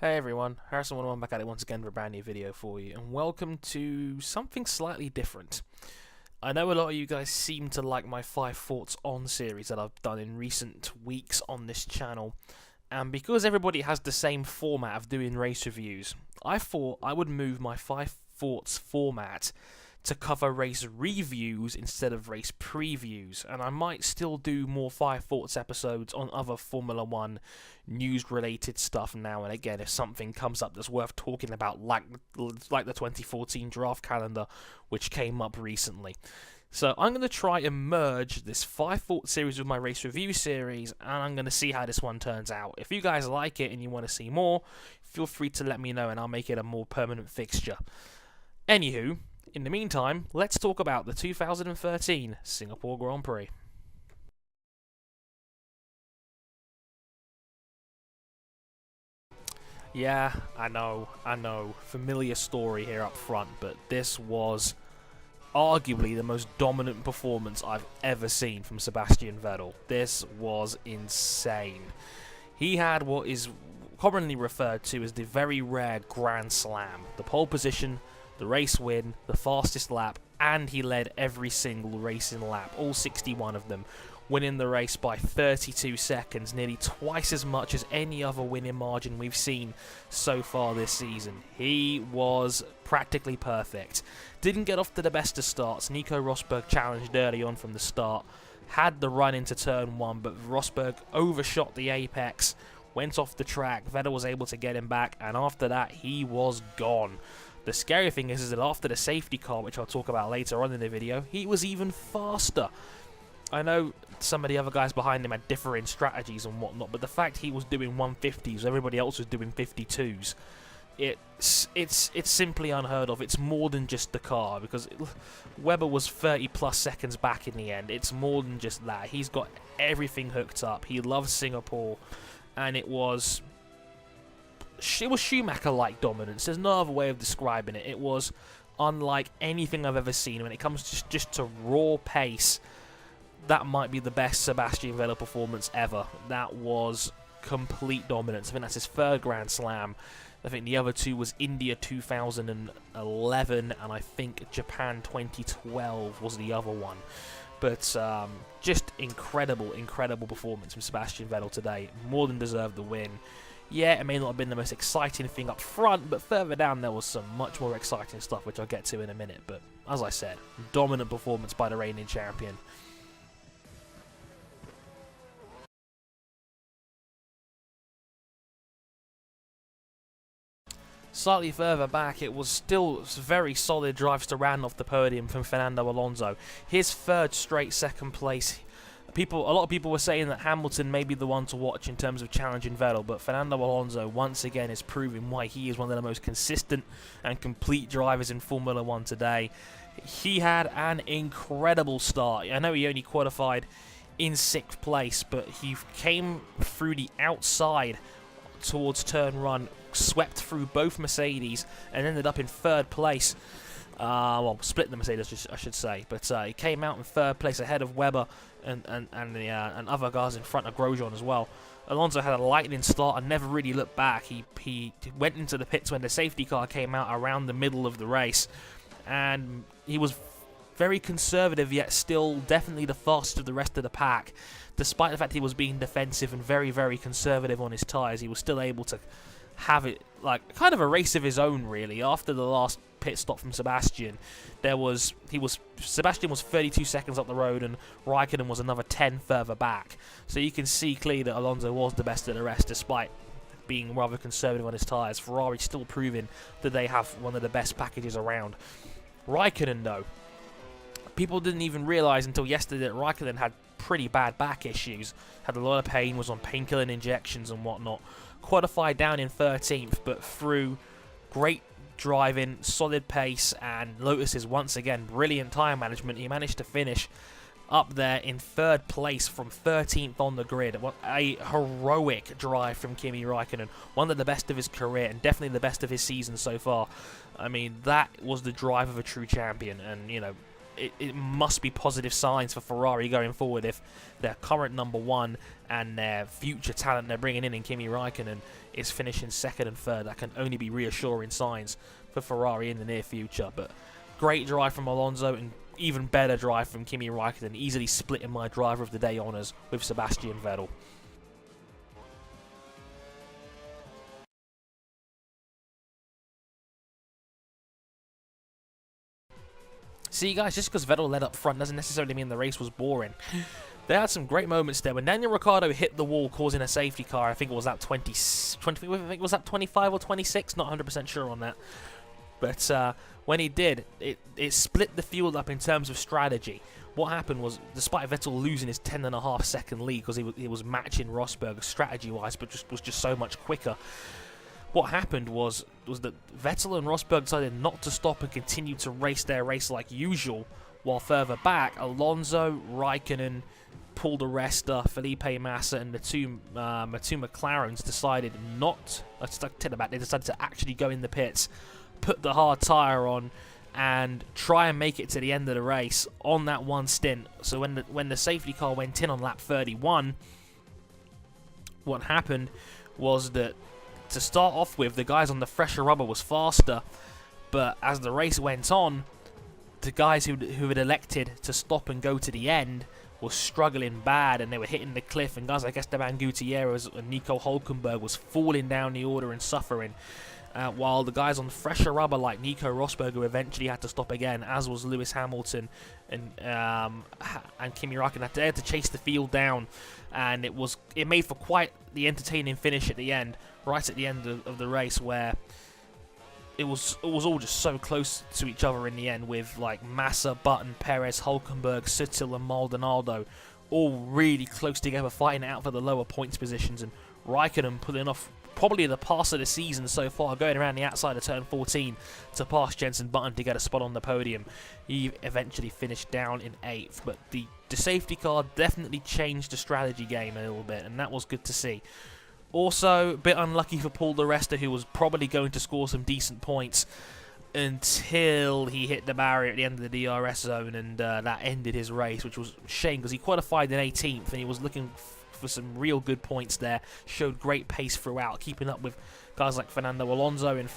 Hey everyone, Harrison101 back at it once again for a brand new video for you, and welcome to something slightly different. I know a lot of you guys seem to like my 5 thoughts on series that I've done in recent weeks on this channel, and because everybody has the same format of doing race reviews, I thought I would move my 5 thoughts format to cover race reviews instead of race previews, and I might still do more 5 thoughts episodes on other Formula 1 news related stuff now and again if something comes up that's worth talking about, like the 2014 draft calendar which came up recently. So I'm going to try and merge this 5 thought series with my race review series, and I'm going to see how this one turns out. If you guys like it and you want to see more, feel free to let me know and I'll make it a more permanent fixture. Anywho, in the meantime, let's talk about the 2013 Singapore Grand Prix. Yeah, I know, familiar story here up front, but this was arguably the most dominant performance I've ever seen from Sebastian Vettel. This was insane. He had what is commonly referred to as the very rare Grand Slam, the pole position, the race win, the fastest lap, and he led every single racing lap, all 61 of them, winning the race by 32 seconds, nearly twice as much as any other winning margin we've seen so far this season. He was practically perfect. Didn't get off to the best of starts. Nico Rosberg challenged early on from the start, had the run into turn 1, but Rosberg overshot the apex, went off the track. Vettel was able to get him back, and after that he was gone. The scary thing is that after the safety car, which I'll talk about later on in the video, he was even faster. I know some of the other guys behind him had differing strategies and whatnot, but the fact he was doing 150s, everybody else was doing 52s, it's simply unheard of. It's more than just the car, because Webber was 30 plus seconds back in the end. It's more than just that. He's got everything hooked up. He loves Singapore, and it was Schumacher-like dominance. There's no other way of describing it. It was unlike anything I've ever seen. When it comes just to raw pace, that might be the best Sebastian Vettel performance ever. That was complete dominance. I think that's his 3rd Grand Slam. I think the other 2 was India 2011, and I think Japan 2012 was the other one. But just incredible performance from Sebastian Vettel today. More than deserved the win. Yeah, it may not have been the most exciting thing up front, but further down there was some much more exciting stuff, which I'll get to in a minute. But as I said, dominant performance by the reigning champion. Slightly further back, it was still very solid drives to round off the podium from Fernando Alonso. His 3rd straight 2nd place. A lot of people were saying that Hamilton may be the one to watch in terms of challenging Vettel, but Fernando Alonso once again is proving why he is one of the most consistent and complete drivers in Formula 1 today. He had an incredible start. I know he only qualified in 6th place, but he came through the outside towards turn 1, swept through both Mercedes, and ended up in 3rd place. Well, split the Mercedes, I should say, but he came out in 3rd place ahead of Webber and other guys in front of Grosjean as well. Alonso had a lightning start and never really looked back. He went into the pits when the safety car came out around the middle of the race, and he was very conservative, yet still definitely the fastest of the rest of the pack. Despite the fact he was being defensive and very conservative on his tyres, he was still able to have it like kind of a race of his own, really. After the last pit stop from Sebastian, Sebastian was 32 seconds up the road and Raikkonen was another 10 further back. So you can see clearly that Alonso was the best of the rest, despite being rather conservative on his tyres. Ferrari still proving that they have one of the best packages around. Raikkonen, though, people didn't even realise until yesterday that Raikkonen had pretty bad back issues, had a lot of pain, was on painkiller injections and whatnot. Qualified down in 13th, but through great driving, solid pace, and Lotus's once again brilliant tyre management, he managed to finish up there in 3rd place from 13th on the grid. What a heroic drive from Kimi Raikkonen, one of the best of his career and definitely the best of his season so far. I mean, that was the drive of a true champion, and you know, it must be positive signs for Ferrari going forward if their current number one and their future talent they're bringing in Kimi Raikkonen is finishing second and third. That can only be reassuring signs for Ferrari in the near future. But great drive from Alonso and even better drive from Kimi Raikkonen, easily splitting my driver of the day honours with Sebastian Vettel. See, guys, just because Vettel led up front doesn't necessarily mean the race was boring. They had some great moments there. When Daniel Ricciardo hit the wall, causing a safety car, I think it was at 20, I think it was at 25 or 26, not 100% sure on that. But when he did, it split the field up in terms of strategy. What happened was, despite Vettel losing his 10.5-second lead because he was matching Rosberg strategy-wise, but was just so much quicker. What happened was that Vettel and Rosberg decided not to stop and continue to race their race like usual, while further back, Alonso, Raikkonen, Paul di Resta, Felipe Massa, and the two McLarens decided not. They decided to actually go in the pits, put the hard tyre on, and try and make it to the end of the race on that one stint. So when the safety car went in on lap 31, what happened was that, to start off with, the guys on the fresher rubber was faster, but as the race went on, the guys who had elected to stop and go to the end were struggling bad, and they were hitting the cliff, and guys like Esteban Gutierrez and Nico Hülkenberg was falling down the order and suffering, while the guys on fresher rubber like Nico Rosberg eventually had to stop again, as was Lewis Hamilton and Kimi Raikkonen. They had to chase the field down, and it made for quite the entertaining finish at the end, right at the end of the race, where it was all just so close to each other in the end, with like Massa, Button, Perez, Hülkenberg, Sittel and Maldonado all really close together, fighting it out for the lower points positions, and Raikkonen pulling off probably the pass of the season so far, going around the outside of turn 14 to pass Jenson Button to get a spot on the podium. He eventually finished down in 8th, but the safety car definitely changed the strategy game a little bit, and that was good to see. Also, a bit unlucky for Paul di Resta, who was probably going to score some decent points until he hit the barrier at the end of the DRS zone, and that ended his race, which was a shame because he qualified in 18th and he was looking for some real good points there. Showed great pace throughout, keeping up with guys like Fernando Alonso and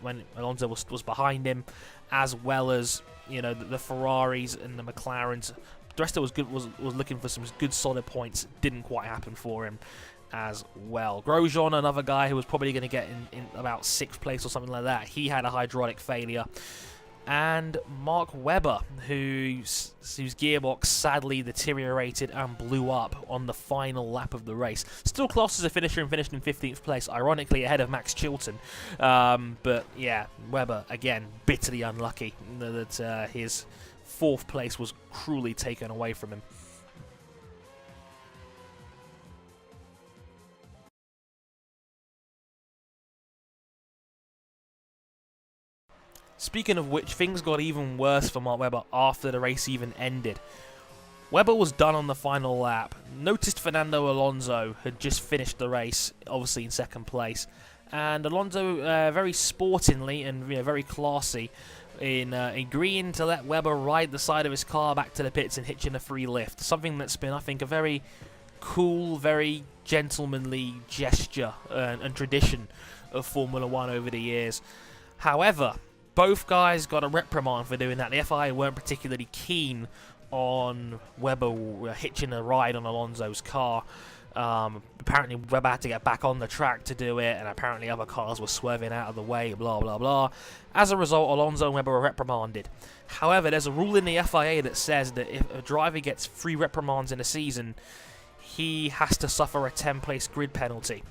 when Alonso was behind him, as well as the Ferraris and the McLarens. The rest was looking for some good solid points. Didn't quite happen for him as well. Grosjean, another guy who was probably going to get in about 6th place or something like that, he had a hydraulic failure. And Mark Webber, whose gearbox sadly deteriorated and blew up on the final lap of the race. Still classed as a finisher and finished in 15th place, ironically ahead of Max Chilton. But yeah, Webber, again, bitterly unlucky that his 4th place was cruelly taken away from him. Speaking of which, things got even worse for Mark Webber after the race even ended. Webber was done on the final lap. Noticed Fernando Alonso had just finished the race, obviously in 2nd place. And Alonso, very sportingly and very classy, in agreeing to let Webber ride the side of his car back to the pits and hitching a free lift. Something that's been, I think, a very cool, very gentlemanly gesture and tradition of Formula 1 over the years. However, both guys got a reprimand for doing that. The FIA weren't particularly keen on Webber hitching a ride on Alonso's car. Apparently Webber had to get back on the track to do it, and apparently other cars were swerving out of the way, blah blah blah. As a result, Alonso and Webber were reprimanded. However, there's a rule in the FIA that says that if a driver gets 3 reprimands in a season, he has to suffer a 10-place grid penalty.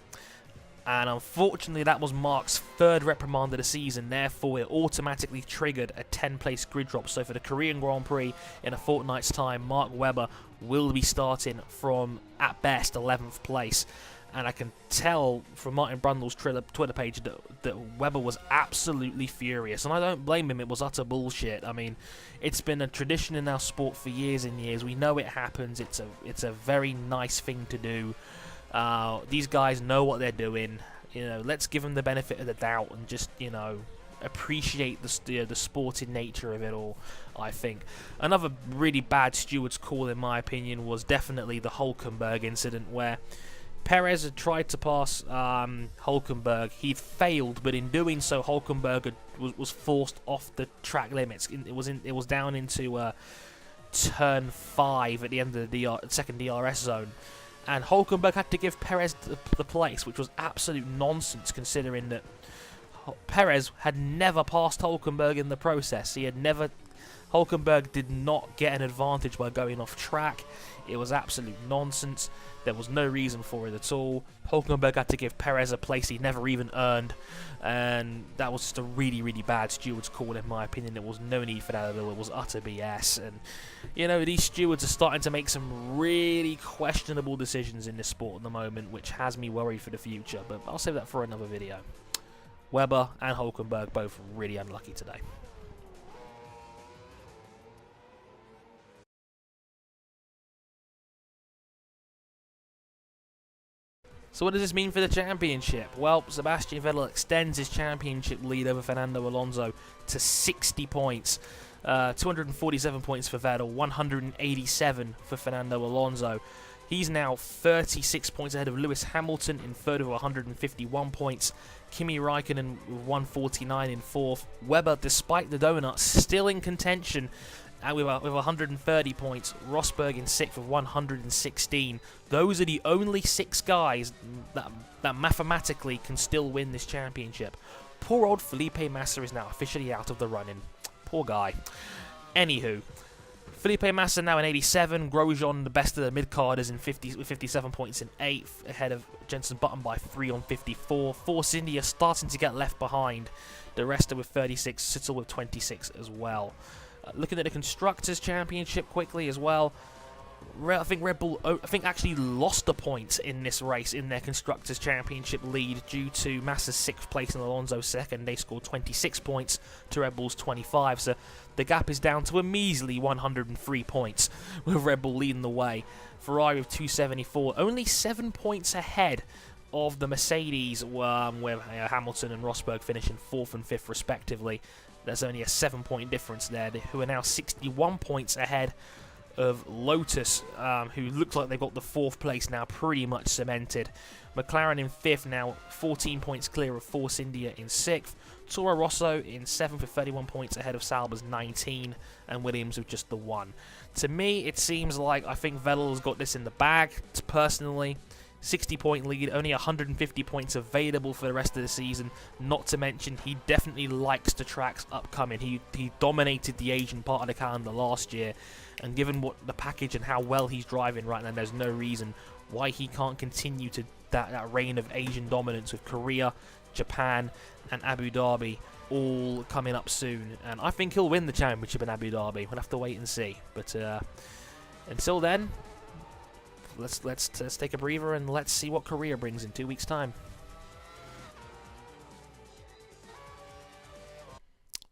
And unfortunately, that was Mark's 3rd reprimand of the season. Therefore, it automatically triggered a 10-place grid drop. So for the Korean Grand Prix in a fortnight's time, Mark Webber will be starting from, at best, 11th place. And I can tell from Martin Brundle's Twitter page that Webber was absolutely furious. And I don't blame him. It was utter bullshit. I mean, it's been a tradition in our sport for years and years. We know it happens. It's a very nice thing to do. These guys know what they're doing. Let's give them the benefit of the doubt and just, appreciate the sporting nature of it all, I think. Another really bad steward's call, in my opinion, was definitely the Hulkenberg incident, where Perez had tried to pass Hulkenberg. He failed, but in doing so, Hulkenberg was forced off the track limits. It was down into turn 5 at the end of the second DRS zone, and Hulkenberg had to give Perez the place, which was absolute nonsense, considering that Perez had never passed Hulkenberg in the process. Hulkenberg did not get an advantage by going off track. It was absolute nonsense. There was no reason for it at all. Hulkenberg had to give Perez a place he never even earned, and that was just a really, really bad steward's call, in my opinion. There was no need for that at all. It was utter BS, and you know, these stewards are starting to make some really questionable decisions in this sport at the moment, which has me worried for the future, but I'll save that for another video. Webber and Hulkenberg both really unlucky today. So what does this mean for the championship? Well, Sebastian Vettel extends his championship lead over Fernando Alonso to 60 points. 247 points for Vettel, 187 for Fernando Alonso. He's now 36 points ahead of Lewis Hamilton in third with 151 points. Kimi Raikkonen with 149 in fourth. Webber, despite the donuts, still in contention with 130 points. Rosberg in sixth with 116. Those are the only 6 guys that mathematically can still win this championship. Poor old Felipe Massa is now officially out of the running. Poor guy. Anywho, Felipe Massa now in 87. Grosjean, the best of the mid-carders, with 57 points in 8th, ahead of Jenson Button by 3 on 54. Force India starting to get left behind. The rest are with 36, Sitzel with 26 as well. Looking at the Constructors' Championship quickly as well, I think Red Bull actually lost a point in this race in their Constructors' Championship lead due to Massa's 6th place and Alonso's 2nd. They scored 26 points to Red Bull's 25, so the gap is down to a measly 103 points, with Red Bull leading the way. Ferrari with 274, only 7 points ahead of the Mercedes, with Hamilton and Rosberg finishing 4th and 5th respectively. There's only a 7-point difference there, who are now 61 points ahead of Lotus, who looks like they've got the 4th place now pretty much cemented. McLaren in 5th now, 14 points clear of Force India in 6th. Toro Rosso in 7th with 31 points ahead of Sauber's 19, and Williams with just the 1. To me, it seems like I think Vettel's got this in the bag, personally. 60-point lead, only 150 points available for the rest of the season. Not to mention, he definitely likes the tracks upcoming. He dominated the Asian part of the calendar last year, and given what the package and how well he's driving right now, there's no reason why he can't continue to that reign of Asian dominance, with Korea, Japan, and Abu Dhabi all coming up soon. And I think he'll win the championship in Abu Dhabi. We'll have to wait and see. But until then, let's take a breather and let's see what Korea brings in 2 weeks' time.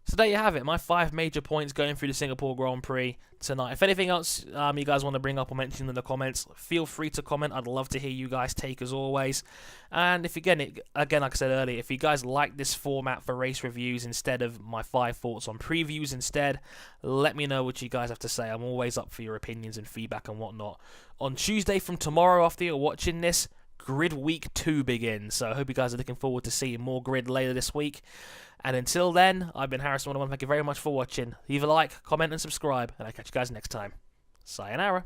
So there you have it, my 5 major points going through the Singapore Grand Prix tonight. If anything else you guys want to bring up or mention in the comments, feel free to comment. I'd love to hear you guys' take as always. And if again, like I said earlier, if you guys like this format for race reviews instead of my 5 thoughts on previews instead, let me know what you guys have to say. I'm always up for your opinions and feedback and whatnot. On Tuesday from tomorrow, after you're watching this, Grid Week 2 begins. So I hope you guys are looking forward to seeing more grid later this week. And until then, I've been Harrison101. Thank you very much for watching. Leave a like, comment, and subscribe, and I'll catch you guys next time. Sayonara.